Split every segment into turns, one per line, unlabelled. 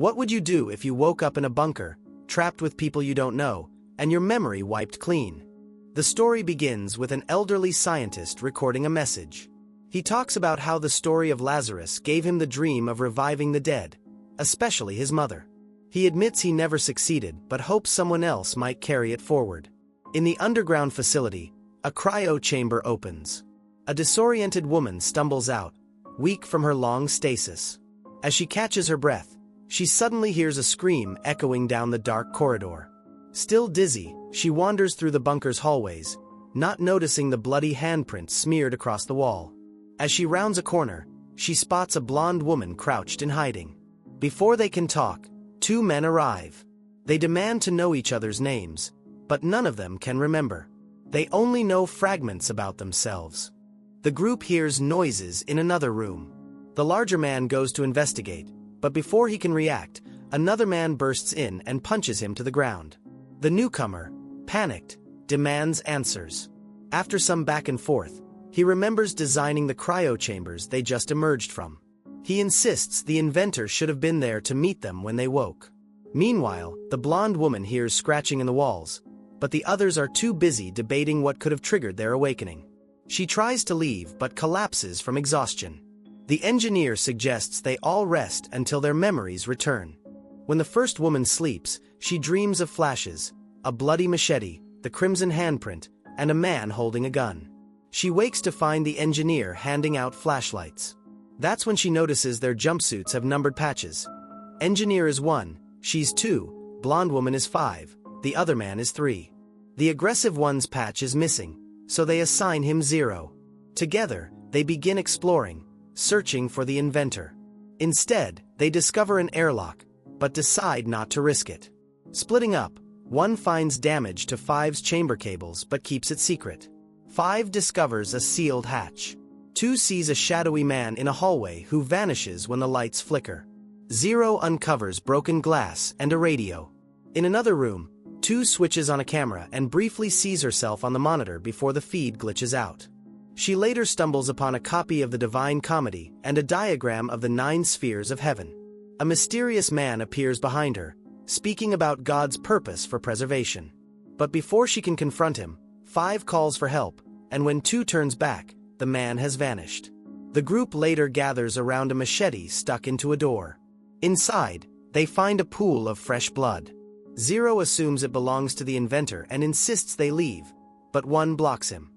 What would you do if you woke up in a bunker, trapped with people you don't know, and your memory wiped clean? The story begins with an elderly scientist recording a message. He talks about how the story of Lazarus gave him the dream of reviving the dead, especially his mother. He admits he never succeeded but hopes someone else might carry it forward. In the underground facility, a cryo chamber opens. A disoriented woman stumbles out, weak from her long stasis. As she catches her breath, she suddenly hears a scream echoing down the dark corridor. Still dizzy, she wanders through the bunker's hallways, not noticing the bloody handprint smeared across the wall. As she rounds a corner, she spots a blonde woman crouched in hiding. Before they can talk, two men arrive. They demand to know each other's names, but none of them can remember. They only know fragments about themselves. The group hears noises in another room. The larger man goes to investigate, but before he can react, another man bursts in and punches him to the ground. The newcomer, panicked, demands answers. After some back and forth, he remembers designing the cryo chambers they just emerged from. He insists the inventor should have been there to meet them when they woke. Meanwhile, the blonde woman hears scratching in the walls, but the others are too busy debating what could have triggered their awakening. She tries to leave but collapses from exhaustion. The engineer suggests they all rest until their memories return. When the first woman sleeps, she dreams of flashes, a bloody machete, the crimson handprint, and a man holding a gun. She wakes to find the engineer handing out flashlights. That's when she notices their jumpsuits have numbered patches. Engineer is 1, she's 2, blonde woman is 5, the other man is 3. The aggressive one's patch is missing, so they assign him 0. Together, they begin exploring, searching for the inventor. Instead, they discover an airlock, but decide not to risk it. Splitting up, 1 finds damage to 5's chamber cables but keeps it secret. 5 discovers a sealed hatch. 2 sees a shadowy man in a hallway who vanishes when the lights flicker. 0 uncovers broken glass and a radio. In another room, 2 switches on a camera and briefly sees herself on the monitor before the feed glitches out. She later stumbles upon a copy of the Divine Comedy and a diagram of the 9 spheres of heaven. A mysterious man appears behind her, speaking about God's purpose for preservation. But before she can confront him, 5 calls for help, and when 2 turns back, the man has vanished. The group later gathers around a machete stuck into a door. Inside, they find a pool of fresh blood. 0 assumes it belongs to the inventor and insists they leave, but 1 blocks him.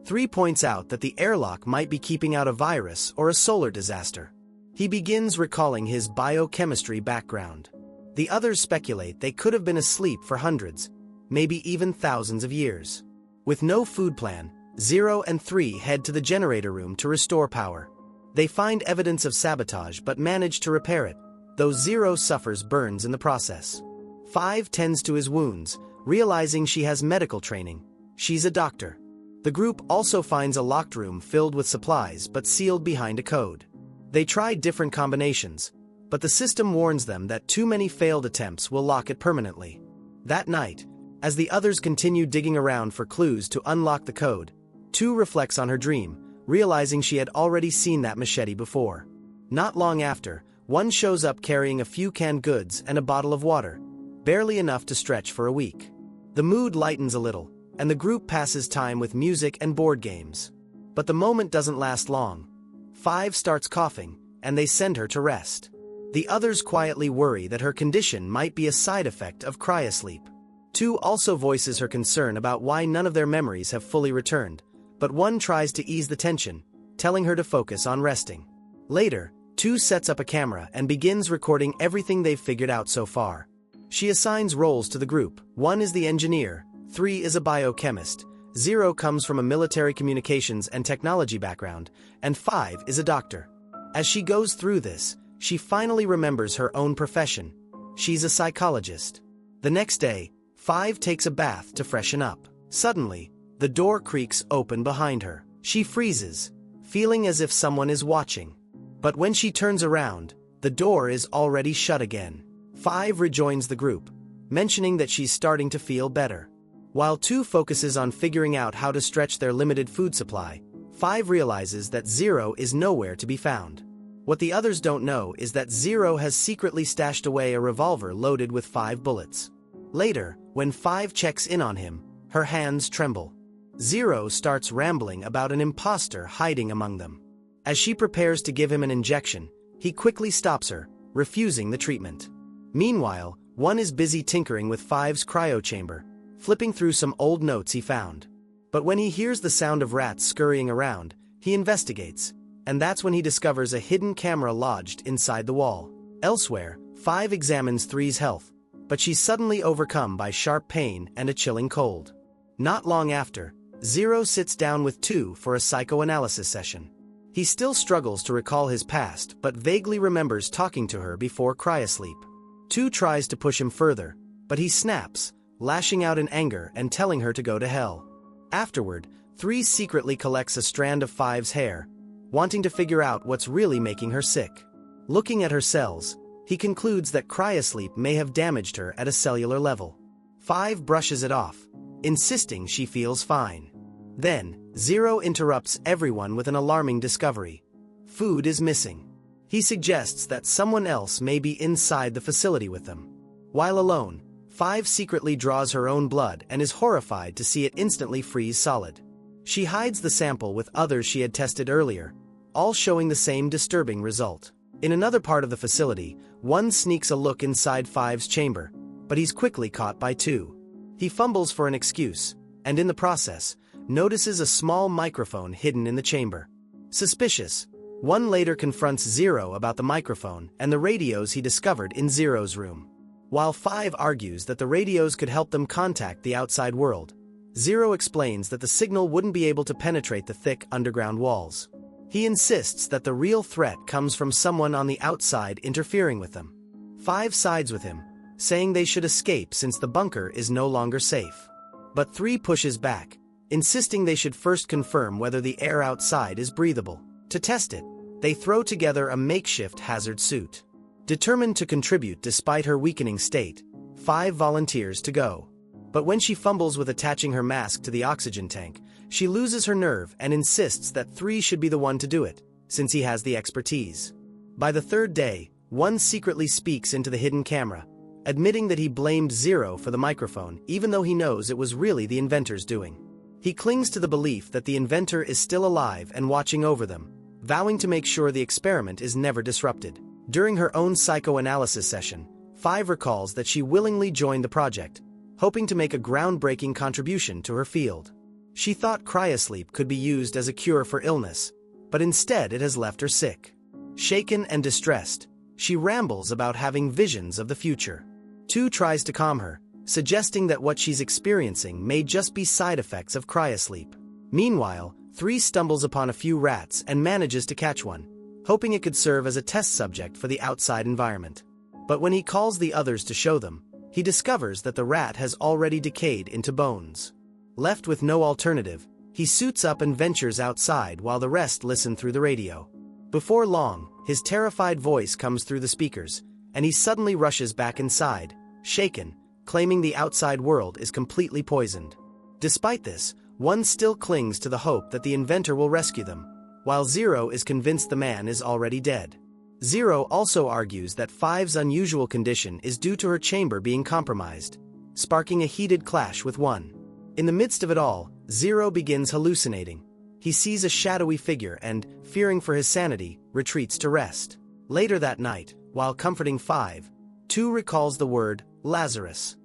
3 points out that the airlock might be keeping out a virus or a solar disaster. He begins recalling his biochemistry background. The others speculate they could have been asleep for hundreds, maybe even thousands of years. With no food plan, 0 and 3 head to the generator room to restore power. They find evidence of sabotage but manage to repair it, though 0 suffers burns in the process. 5 tends to his wounds, realizing she has medical training. She's a doctor. The group also finds a locked room filled with supplies but sealed behind a code. They try different combinations, but the system warns them that too many failed attempts will lock it permanently. That night, as the others continue digging around for clues to unlock the code, 2 reflects on her dream, realizing she had already seen that machete before. Not long after, 1 shows up carrying a few canned goods and a bottle of water, barely enough to stretch for a week. The mood lightens a little, and the group passes time with music and board games. But the moment doesn't last long. 5 starts coughing, and they send her to rest. The others quietly worry that her condition might be a side effect of cryosleep. 2 also voices her concern about why none of their memories have fully returned, but 1 tries to ease the tension, telling her to focus on resting. Later, 2 sets up a camera and begins recording everything they've figured out so far. She assigns roles to the group. 1 is the engineer, 3 is a biochemist, 0 comes from a military communications and technology background, and 5 is a doctor. As she goes through this, she finally remembers her own profession. She's a psychologist. The next day, 5 takes a bath to freshen up. Suddenly, the door creaks open behind her. She freezes, feeling as if someone is watching. But when she turns around, the door is already shut again. 5 rejoins the group, mentioning that she's starting to feel better. While 2 focuses on figuring out how to stretch their limited food supply, 5 realizes that 0 is nowhere to be found. What the others don't know is that Zero has secretly stashed away a revolver loaded with 5 bullets. Later, when 5 checks in on him, her hands tremble. Zero starts rambling about an imposter hiding among them. As she prepares to give him an injection, he quickly stops her, refusing the treatment. Meanwhile, 1 is busy tinkering with 5's cryo chamber, flipping through some old notes he found. But when he hears the sound of rats scurrying around, he investigates, and that's when he discovers a hidden camera lodged inside the wall. Elsewhere, 5 examines 3's health, but she's suddenly overcome by sharp pain and a chilling cold. Not long after, Zero sits down with 2 for a psychoanalysis session. He still struggles to recall his past but vaguely remembers talking to her before cryosleep. 2 tries to push him further, but he snaps, lashing out in anger and telling her to go to hell. Afterward, 3 secretly collects a strand of 5's hair, wanting to figure out what's really making her sick. Looking at her cells, he concludes that cryosleep may have damaged her at a cellular level. 5 brushes it off, insisting she feels fine. Then, Zero interrupts everyone with an alarming discovery. Food is missing. He suggests that someone else may be inside the facility with them. While alone, 5 secretly draws her own blood and is horrified to see it instantly freeze solid. She hides the sample with others she had tested earlier, all showing the same disturbing result. In another part of the facility, 1 sneaks a look inside 5's chamber, but he's quickly caught by 2. He fumbles for an excuse, and in the process, notices a small microphone hidden in the chamber. Suspicious, 1 later confronts Zero about the microphone and the radios he discovered in Zero's room. While 5 argues that the radios could help them contact the outside world, Zero explains that the signal wouldn't be able to penetrate the thick underground walls. He insists that the real threat comes from someone on the outside interfering with them. 5 sides with him, saying they should escape since the bunker is no longer safe. But 3 pushes back, insisting they should first confirm whether the air outside is breathable. To test it, they throw together a makeshift hazard suit. Determined to contribute despite her weakening state, 5 volunteers to go. But when she fumbles with attaching her mask to the oxygen tank, she loses her nerve and insists that 3 should be the one to do it, since he has the expertise. By the 3rd day, 1 secretly speaks into the hidden camera, admitting that he blamed Zero for the microphone even though he knows it was really the inventor's doing. He clings to the belief that the inventor is still alive and watching over them, vowing to make sure the experiment is never disrupted. During her own psychoanalysis session, 5 recalls that she willingly joined the project, hoping to make a groundbreaking contribution to her field. She thought cryosleep could be used as a cure for illness, but instead it has left her sick. Shaken and distressed, she rambles about having visions of the future. 2 tries to calm her, suggesting that what she's experiencing may just be side effects of cryosleep. Meanwhile, 3 stumbles upon a few rats and manages to catch one, hoping it could serve as a test subject for the outside environment. But when he calls the others to show them, he discovers that the rat has already decayed into bones. Left with no alternative, he suits up and ventures outside while the rest listen through the radio. Before long, his terrified voice comes through the speakers, and he suddenly rushes back inside, shaken, claiming the outside world is completely poisoned. Despite this, 1 still clings to the hope that the inventor will rescue them, while Zero is convinced the man is already dead. Zero also argues that 5's unusual condition is due to her chamber being compromised, sparking a heated clash with 1. In the midst of it all, Zero begins hallucinating. He sees a shadowy figure and, fearing for his sanity, retreats to rest. Later that night, while comforting 5, 2 recalls the word Lazarus.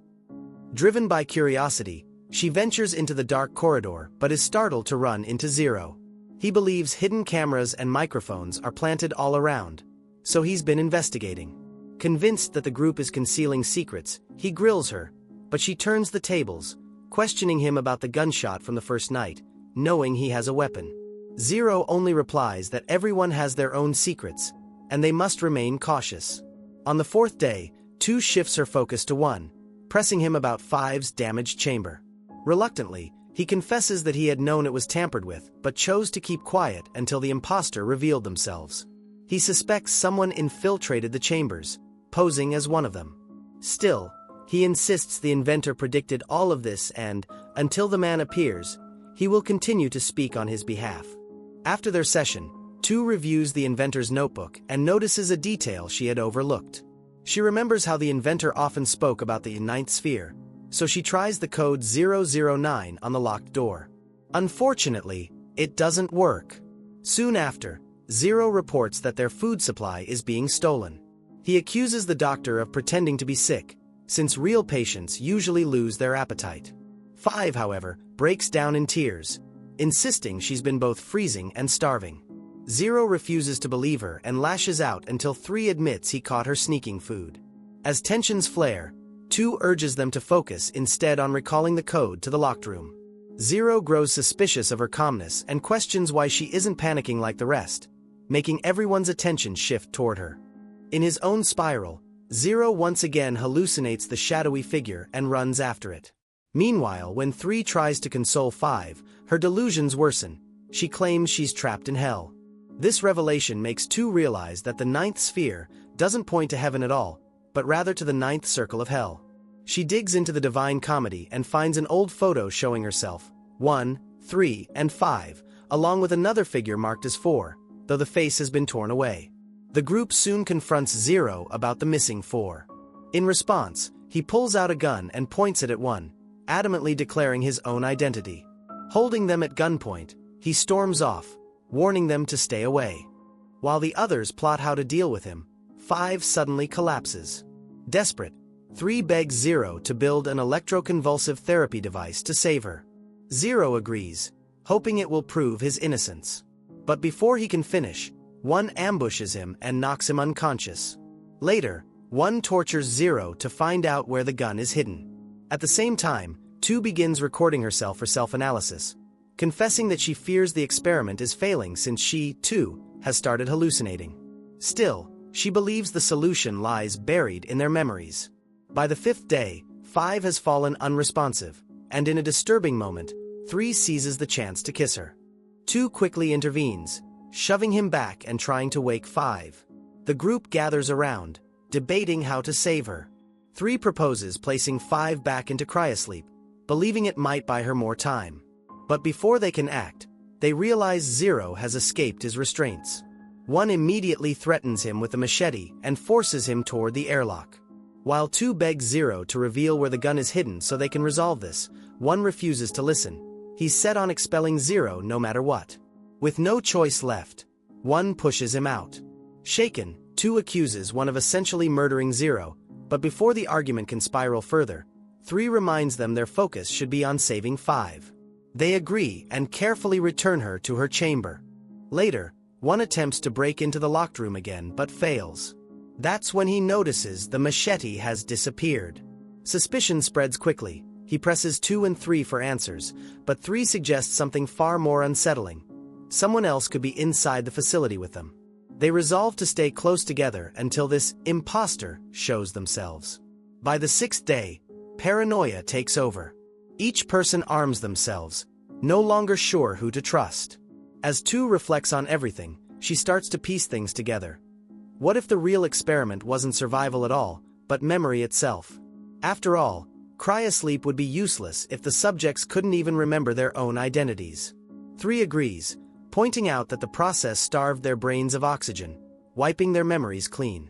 Driven by curiosity, she ventures into the dark corridor but is startled to run into Zero. He believes hidden cameras and microphones are planted all around, so he's been investigating. Convinced that the group is concealing secrets, he grills her, but she turns the tables, questioning him about the gunshot from the first night, knowing he has a weapon. Zero only replies that everyone has their own secrets, and they must remain cautious. On the 4th day, 2 shifts her focus to 1, pressing him about 5's damaged chamber. Reluctantly, he confesses that he had known it was tampered with, but chose to keep quiet until the imposter revealed themselves. He suspects someone infiltrated the chambers, posing as one of them. Still, he insists the inventor predicted all of this and, until the man appears, he will continue to speak on his behalf. After their session, 2 reviews the inventor's notebook and notices a detail she had overlooked. She remembers how the inventor often spoke about the ninth sphere, so she tries the code 009 on the locked door. Unfortunately, it doesn't work. Soon after, Zero reports that their food supply is being stolen. He accuses the doctor of pretending to be sick, since real patients usually lose their appetite. 5, however, breaks down in tears, insisting she's been both freezing and starving. Zero refuses to believe her and lashes out until 3 admits he caught her sneaking food. As tensions flare, 2 urges them to focus instead on recalling the code to the locked room. Zero grows suspicious of her calmness and questions why she isn't panicking like the rest, making everyone's attention shift toward her. In his own spiral, Zero once again hallucinates the shadowy figure and runs after it. Meanwhile, when 3 tries to console 5, her delusions worsen. She claims she's trapped in hell. This revelation makes 2 realize that the ninth sphere doesn't point to heaven at all, but rather to the ninth circle of hell. She digs into the Divine Comedy and finds an old photo showing herself, 1, 3, and 5, along with another figure marked as 4, though the face has been torn away. The group soon confronts Zero about the missing 4. In response, he pulls out a gun and points it at 1, adamantly declaring his own identity. Holding them at gunpoint, he storms off, warning them to stay away. While the others plot how to deal with him, 5 suddenly collapses. Desperate, 3 begs Zero to build an electroconvulsive therapy device to save her. Zero agrees, hoping it will prove his innocence. But before he can finish, 1 ambushes him and knocks him unconscious. Later, 1 tortures Zero to find out where the gun is hidden. At the same time, 2 begins recording herself for self-analysis, confessing that she fears the experiment is failing since she, too, has started hallucinating. Still, she believes the solution lies buried in their memories. By the 5th day, 5 has fallen unresponsive, and in a disturbing moment, 3 seizes the chance to kiss her. 2 quickly intervenes, shoving him back and trying to wake 5. The group gathers around, debating how to save her. 3 proposes placing 5 back into cryosleep, believing it might buy her more time. But before they can act, they realize Zero has escaped his restraints. 1 immediately threatens him with a machete and forces him toward the airlock. While 2 beg Zero to reveal where the gun is hidden so they can resolve this, 1 refuses to listen. He's set on expelling Zero no matter what. With no choice left, 1 pushes him out. Shaken, 2 accuses 1 of essentially murdering Zero, but before the argument can spiral further, 3 reminds them their focus should be on saving 5. They agree and carefully return her to her chamber. Later, 1 attempts to break into the locked room again but fails. That's when he notices the machete has disappeared. Suspicion spreads quickly. He presses 2 and 3 for answers, but 3 suggests something far more unsettling. Someone else could be inside the facility with them. They resolve to stay close together until this imposter shows themselves. By the 6th day, paranoia takes over. Each person arms themselves, no longer sure who to trust. As 2 reflects on everything, she starts to piece things together. What if the real experiment wasn't survival at all, but memory itself? After all, cryosleep would be useless if the subjects couldn't even remember their own identities. 3 agrees, pointing out that the process starved their brains of oxygen, wiping their memories clean.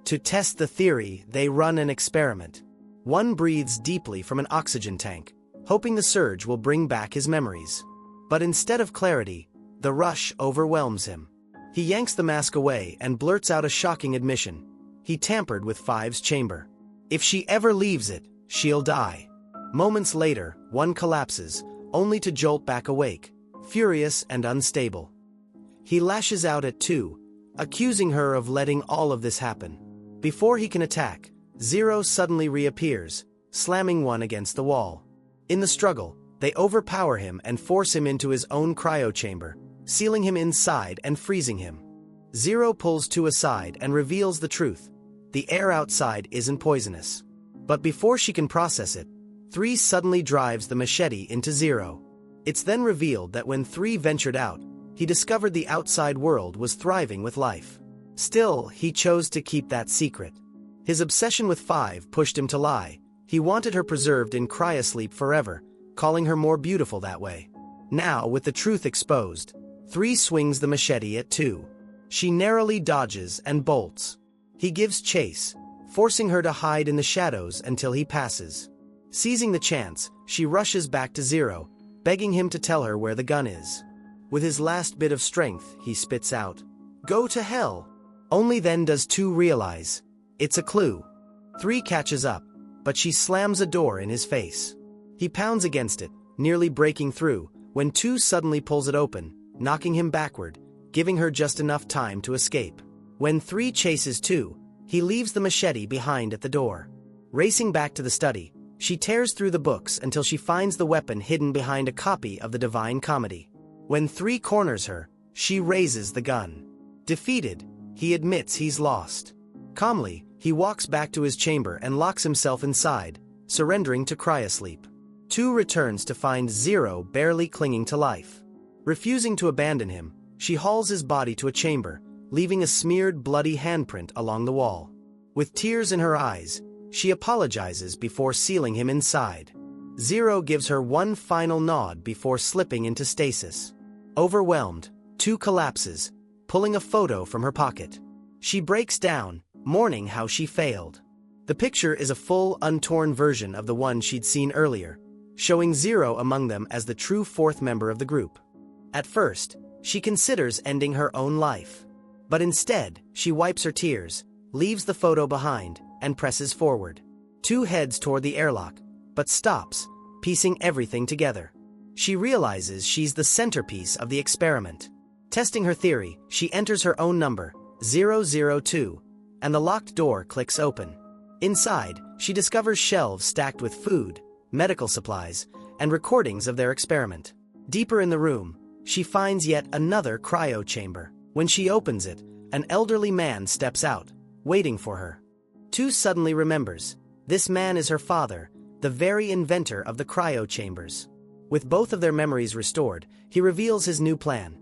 To test the theory, they run an experiment. 1 breathes deeply from an oxygen tank, hoping the surge will bring back his memories. But instead of clarity, the rush overwhelms him. He yanks the mask away and blurts out a shocking admission. He tampered with 5's chamber. If she ever leaves it, she'll die. Moments later, 1 collapses, only to jolt back awake, furious and unstable. He lashes out at 2, accusing her of letting all of this happen. Before he can attack, Zero suddenly reappears, slamming 1 against the wall. In the struggle, they overpower him and force him into his own cryo chamber, sealing him inside and freezing him. Zero pulls 2 aside and reveals the truth. The air outside isn't poisonous. But before she can process it, 3 suddenly drives the machete into Zero. It's then revealed that when 3 ventured out, he discovered the outside world was thriving with life. Still, he chose to keep that secret. His obsession with 5 pushed him to lie. He wanted her preserved in cryosleep forever, calling her more beautiful that way. Now, with the truth exposed, 3 swings the machete at 2. She narrowly dodges and bolts. He gives chase, forcing her to hide in the shadows until he passes. Seizing the chance, she rushes back to Zero, begging him to tell her where the gun is. With his last bit of strength, he spits out, "Go to hell!" Only then does 2 realize, it's a clue. 3 catches up, but she slams a door in his face. He pounds against it, nearly breaking through, when 2 suddenly pulls it open, knocking him backward, giving her just enough time to escape. When 3 chases 2, he leaves the machete behind at the door. Racing back to the study, she tears through the books until she finds the weapon hidden behind a copy of the Divine Comedy. When 3 corners her, she raises the gun. Defeated, he admits he's lost. Calmly, he walks back to his chamber and locks himself inside, surrendering to cryosleep. 2 returns to find Zero barely clinging to life. Refusing to abandon him, she hauls his body to a chamber, leaving a smeared bloody handprint along the wall. With tears in her eyes, she apologizes before sealing him inside. Zero gives her one final nod before slipping into stasis. Overwhelmed, 2 collapses, pulling a photo from her pocket. She breaks down, mourning how she failed. The picture is a full, untorn version of the one she'd seen earlier, showing Zero among them as the true 4th member of the group. At first, she considers ending her own life. But instead, she wipes her tears, leaves the photo behind, and presses forward. 2 heads toward the airlock, but stops, piecing everything together. She realizes she's the centerpiece of the experiment. Testing her theory, she enters her own number, 002, and the locked door clicks open. Inside, she discovers shelves stacked with food, medical supplies, and recordings of their experiment. Deeper in the room, she finds yet another cryo chamber. When she opens it, an elderly man steps out, waiting for her. 2 suddenly remembers, this man is her father, the very inventor of the cryo chambers. With both of their memories restored, he reveals his new plan.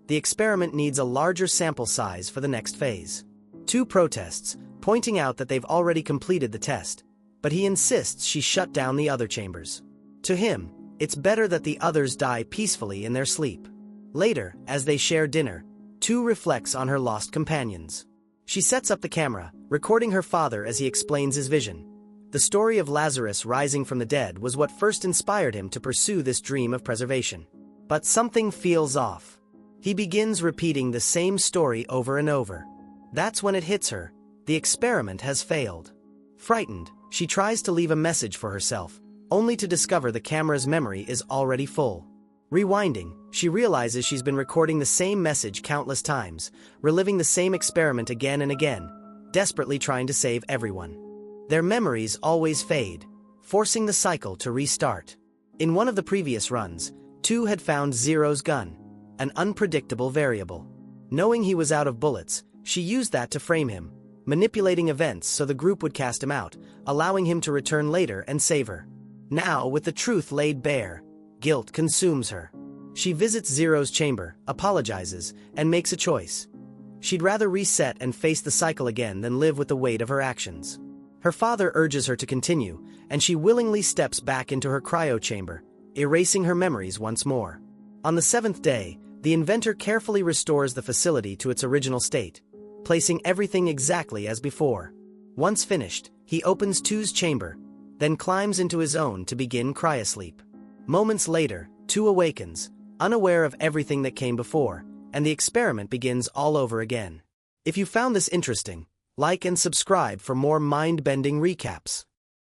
The experiment needs a larger sample size for the next phase. 2 protests, pointing out that they've already completed the test, but he insists she shut down the other chambers. To him, it's better that the others die peacefully in their sleep. Later, as they share dinner, 2 reflects on her lost companions. She sets up the camera, recording her father as he explains his vision. The story of Lazarus rising from the dead was what first inspired him to pursue this dream of preservation. But something feels off. He begins repeating the same story over and over. That's when it hits her. The experiment has failed. Frightened, she tries to leave a message for herself, only to discover the camera's memory is already full. Rewinding, she realizes she's been recording the same message countless times, reliving the same experiment again and again, desperately trying to save everyone. Their memories always fade, forcing the cycle to restart. In one of the previous runs, 2 had found Zero's gun, an unpredictable variable. Knowing he was out of bullets, she used that to frame him, manipulating events so the group would cast him out, allowing him to return later and save her. Now, with the truth laid bare, guilt consumes her. She visits Zero's chamber, apologizes, and makes a choice. She'd rather reset and face the cycle again than live with the weight of her actions. Her father urges her to continue, and she willingly steps back into her cryo chamber, erasing her memories once more. On the 7th day, the inventor carefully restores the facility to its original state, placing everything exactly as before. Once finished, he opens 2's chamber, then climbs into his own to begin cryosleep. Moments later, 2 awakens, unaware of everything that came before, and the experiment begins all over again. If you found this interesting, like and subscribe for more mind-bending recaps.